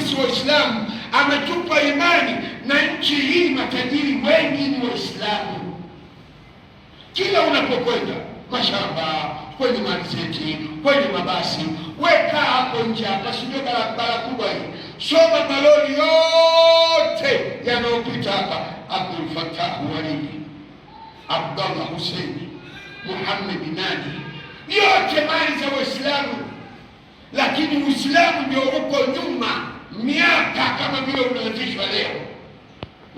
sisi Waislamu, ametupa imani, na nchi hii matajiri wengi ni Waislamu. Kila unapokwenda mashamba, kwenye marizeti, kwenye mabasi, weka hapo nje hapa, sio barabara kubwa hii, soma malori yote yanayopita hapa: Abdul Fattah Walidi, Abdallah Hussein, Muhammad Nadi, yote mali za Waislamu. Lakini Uislamu ndio uko nyuma miaka, kama vile unaanzishwa leo.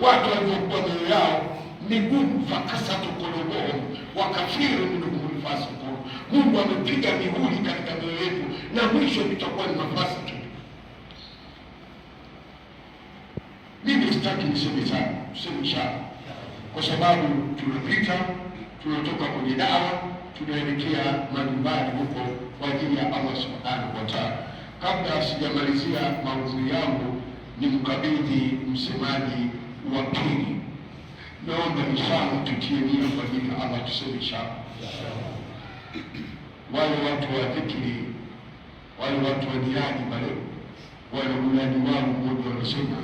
Watu waliokuwa mioyo yao migumu, fakasatu qulubuhum wa kathirun minhum fasiqun. Mungu amepiga mihuri katika mioyo yetu, na mwisho tutakuwa ni mafasiki. Mimi sitaki niseme sana, tuseme sana, kwa sababu tunatoka kwenye dawa, tunaelekea majumbani huko kwa ajili ya Allah subhanahu wa ta'ala. Kabla sijamalizia maudhui yangu, ni mkabidhi msemaji wa pili. Naomba inshallah tutie nia kwa ajili ya Allah, tuseme inshallah. Wale watu wa dhikri, wale watu wa diani wale, wale ulani wao mmoja wanasema: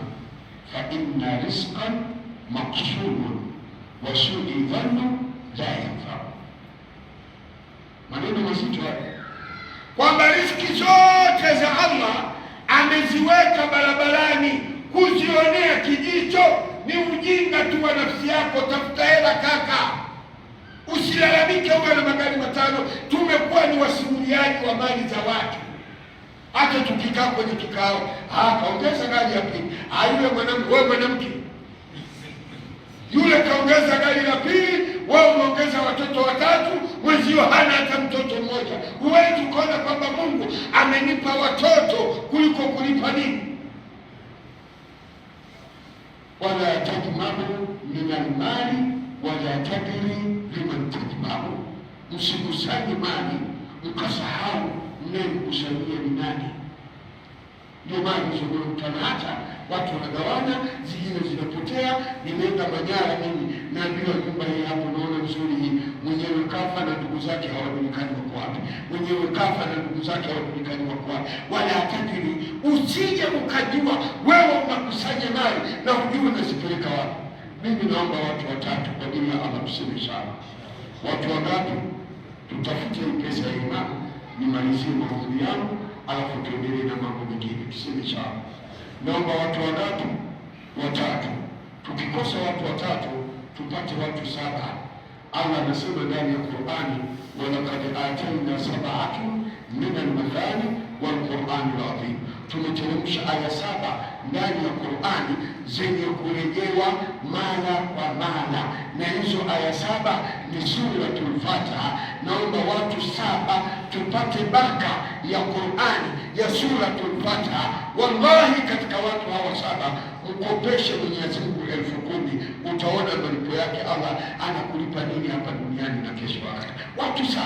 fa inna rizqan maqsudun wa su'i dhannu la yanfa. Maneno mazito haya, kwamba riziki zote za Allah ameziweka barabarani, kuzionea kijicho ni ujinga tu wa nafsi yako. Tafuta hela kaka, usilalamike uwe na magari matano. Tumekuwa ni wasimuliaji wa mali za watu. Hata tukikaa kwenye kikao, kaongeza gari ya pili, yule mwanamke, wewe mwanamke yule kaongeza gari la pili, wewe umeongeza watoto watatu, mwenzio hana hata mtoto mmoja. Huwezi kuona kwamba Mungu amenipa watoto kuliko kulipa nini? Wala tajmahu min almali wala tadri liman tajmahu. Msikusanye mali mkasahau mnayekusanyia ni nani. Ndio maana mzungumtana, hata watu wanagawana, zingine zinapotea. Nimeenda Manyara mimi, naambiwa nyumba hii hapo naona nzuri hii, mwenyewe kafa na ndugu zake hawajulikani wako wapi, mwenyewe kafa na ndugu zake hawajulikani wako wapi. Wala atakiri, usije ukajua wewe unakusanya mali na hujui unazipeleka wapi. Mimi naomba watu watatu kwa ajili ya Allah, tuseme sana. Watu wangapi? Tutafute pesa ya imamu, nimalizie maudhui yangu, alafu tuendelee na mambo mengine, tuseme sana. Naomba watu watatu. Tukikosa watu watatu, tupate watu 7. Allah anasema ndani ya Qur'ani: walaqad atayna sab'atan min al-mathani wal Qur'ani al-azim. Tumeteremsha aya 7 ndani ya Qur'ani zenye kurejewa mara kwa mara, na hizo aya 7 ni suratul Fatiha. Naomba watu 7 tupate baraka ya Qur'ani ya suratul Fatiha. Wallahi, katika watu hawa 7 mkopeshe Mwenyezi Mungu 10,000, utaona malipo yake. Allah anakulipa nini hapa duniani na kesho akhera. Watu 7,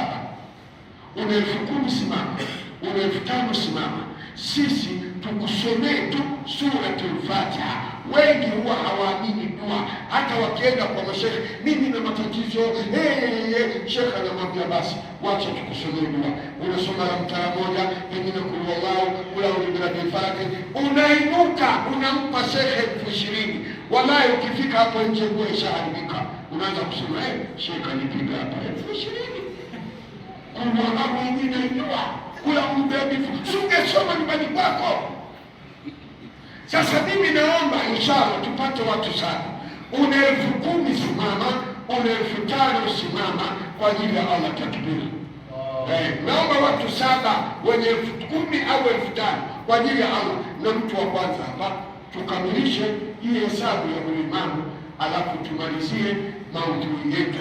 una 10,000 simama, una 5,000 simama. Sisi tukusomee tu suratul Fatiha. Wengi huwa hawaamini dua, hata wakienda kwa mashehe, mimi na matatizo, shekhe anamwambia basi wacha tukusomee dua. Unasoma la mtara moja, pengine kulwallahu ula ulibradifati, unainuka unampa shekhe 20,000. Wallahi, ukifika hapo nje nguo ishaharibika, unaanza kusema shekhe nipiga hapa 20,000. Kulwallahu ingine inua kula mbebifu, sungesoma nyumbani kwako. Sasa mimi naomba inshallah tupate watu 7. Una 10,000 simama, una 5,000 simama kwa ajili ya Allah. Takbir. Naomba watu 7 wenye 10,000 au 5,000 kwa ajili ya Allah. Na mtu wa kwanza hapa, tukamilishe hii hesabu ya ulimamu, alafu tumalizie maudhui yetu.